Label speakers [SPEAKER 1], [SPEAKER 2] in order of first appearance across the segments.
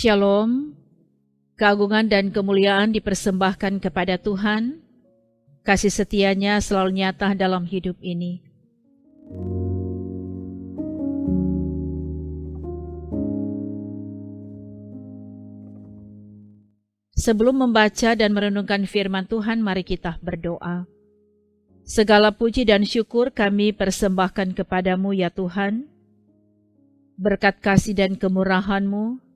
[SPEAKER 1] Shalom, keagungan dan kemuliaan dipersembahkan kepada Tuhan, kasih setianya selalu nyata dalam hidup ini. Sebelum membaca dan merenungkan firman Tuhan, mari kita berdoa. Segala puji dan syukur kami persembahkan kepadamu ya Tuhan. Berkat kasih dan kemurahan-Mu,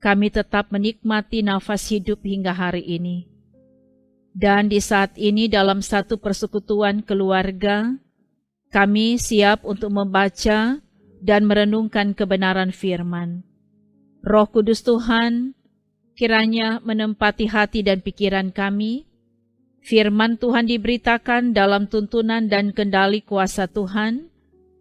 [SPEAKER 1] kami tetap menikmati nafas hidup hingga hari ini. Dan di saat ini dalam satu persekutuan keluarga, kami siap untuk membaca dan merenungkan kebenaran firman. Roh Kudus Tuhan, kiranya menempati hati dan pikiran kami. Firman Tuhan diberitakan dalam tuntunan dan kendali kuasa Tuhan.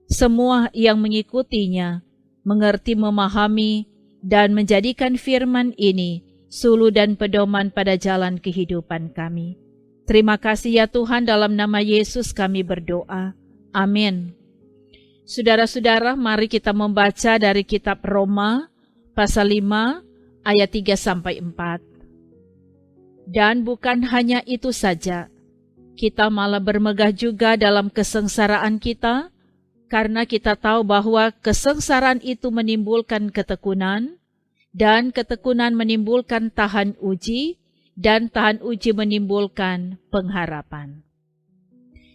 [SPEAKER 1] Semua yang mengikutinya mengerti, memahami, dan menjadikan firman ini suluh dan pedoman pada jalan kehidupan kami. Terima kasih ya Tuhan, dalam nama Yesus kami berdoa. Amin. Saudara-saudara, mari kita membaca dari kitab Roma pasal 5 ayat 3-4. Dan bukan hanya itu saja, kita malah bermegah juga dalam kesengsaraan kita, karena kita tahu bahwa kesengsaraan itu menimbulkan ketekunan, dan ketekunan menimbulkan tahan uji, dan tahan uji menimbulkan pengharapan.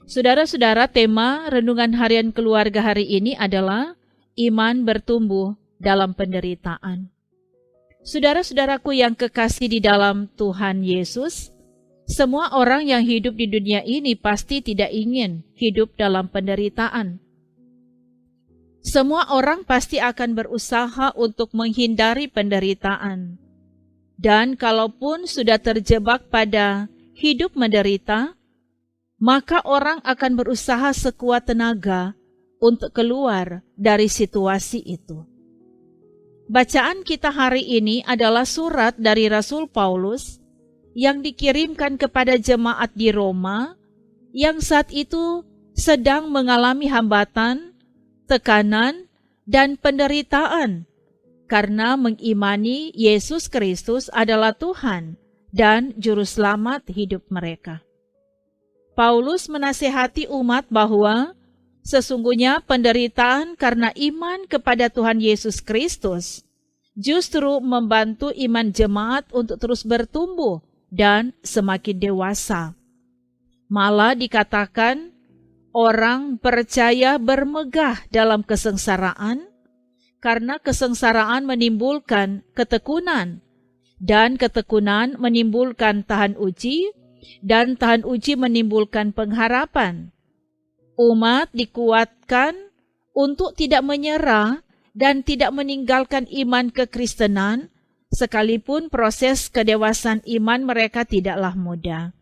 [SPEAKER 1] Saudara-saudara, tema renungan harian keluarga hari ini adalah iman bertumbuh dalam penderitaan. Saudara-saudaraku yang kekasih di dalam Tuhan Yesus, semua orang yang hidup di dunia ini pasti tidak ingin hidup dalam penderitaan. Semua orang pasti akan berusaha untuk menghindari penderitaan. Dan kalaupun sudah terjebak pada hidup menderita, maka orang akan berusaha sekuat tenaga untuk keluar dari situasi itu. Bacaan kita hari ini adalah surat dari Rasul Paulus yang dikirimkan kepada jemaat di Roma yang saat itu sedang mengalami hambatan, tekanan, dan penderitaan karena mengimani Yesus Kristus adalah Tuhan dan Juru Selamat hidup mereka. Paulus menasihati umat bahwa sesungguhnya penderitaan karena iman kepada Tuhan Yesus Kristus justru membantu iman jemaat untuk terus bertumbuh dan semakin dewasa. Malah dikatakan, orang percaya bermegah dalam kesengsaraan, karena kesengsaraan menimbulkan ketekunan, dan ketekunan menimbulkan tahan uji, dan tahan uji menimbulkan pengharapan. Umat dikuatkan untuk tidak menyerah dan tidak meninggalkan iman kekristenan, sekalipun proses kedewasaan iman mereka tidaklah mudah.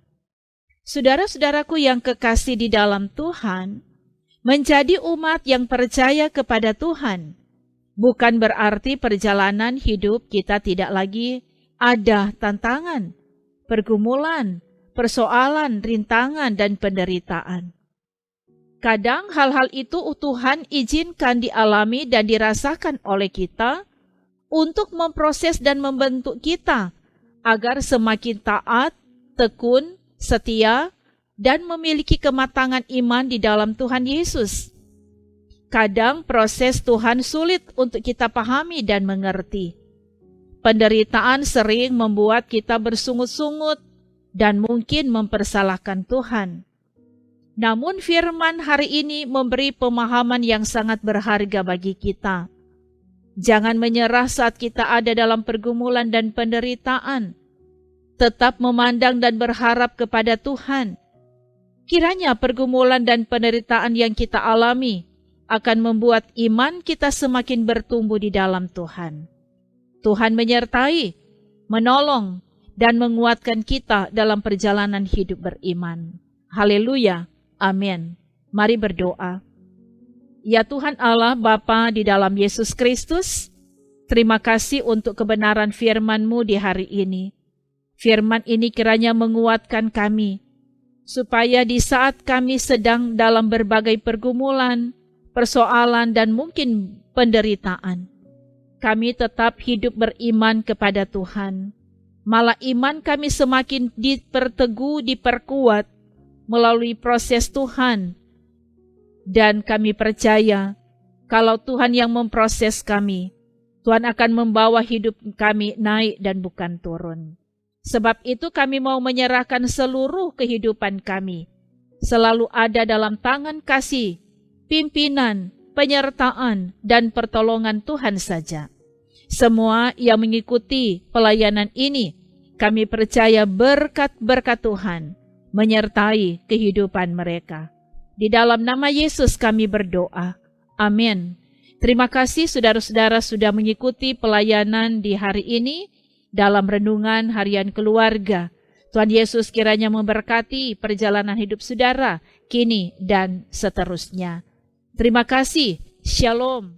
[SPEAKER 1] Saudara-saudaraku yang kekasih di dalam Tuhan, menjadi umat yang percaya kepada Tuhan bukan berarti perjalanan hidup kita tidak lagi ada tantangan, pergumulan, persoalan, rintangan, dan penderitaan. Kadang hal-hal itu Tuhan izinkan dialami dan dirasakan oleh kita untuk memproses dan membentuk kita agar semakin taat, tekun, setia, dan memiliki kematangan iman di dalam Tuhan Yesus. Kadang proses Tuhan sulit untuk kita pahami dan mengerti. Penderitaan sering membuat kita bersungut-sungut dan mungkin mempersalahkan Tuhan. Namun firman hari ini memberi pemahaman yang sangat berharga bagi kita. Jangan menyerah saat kita ada dalam pergumulan dan penderitaan. Tetap memandang dan berharap kepada Tuhan. Kiranya pergumulan dan penderitaan yang kita alami akan membuat iman kita semakin bertumbuh di dalam Tuhan. Tuhan menyertai, menolong, dan menguatkan kita dalam perjalanan hidup beriman. Haleluya, amin. Mari berdoa. Ya Tuhan Allah Bapa di dalam Yesus Kristus, terima kasih untuk kebenaran firman-Mu di hari ini. Firman ini kiranya menguatkan kami, supaya di saat kami sedang dalam berbagai pergumulan, persoalan, dan mungkin penderitaan, kami tetap hidup beriman kepada Tuhan. Malah iman kami semakin diperkuat melalui proses Tuhan. Dan kami percaya kalau Tuhan yang memproses kami, Tuhan akan membawa hidup kami naik dan bukan turun. Sebab itu kami mau menyerahkan seluruh kehidupan kami, selalu ada dalam tangan kasih, pimpinan, penyertaan, dan pertolongan Tuhan saja. Semua yang mengikuti pelayanan ini, kami percaya berkat-berkat Tuhan menyertai kehidupan mereka. Di dalam nama Yesus kami berdoa. Amin. Terima kasih saudara-saudara sudah mengikuti pelayanan di hari ini dalam renungan harian keluarga. Tuhan Yesus kiranya memberkati perjalanan hidup saudara kini dan seterusnya. Terima kasih. Shalom.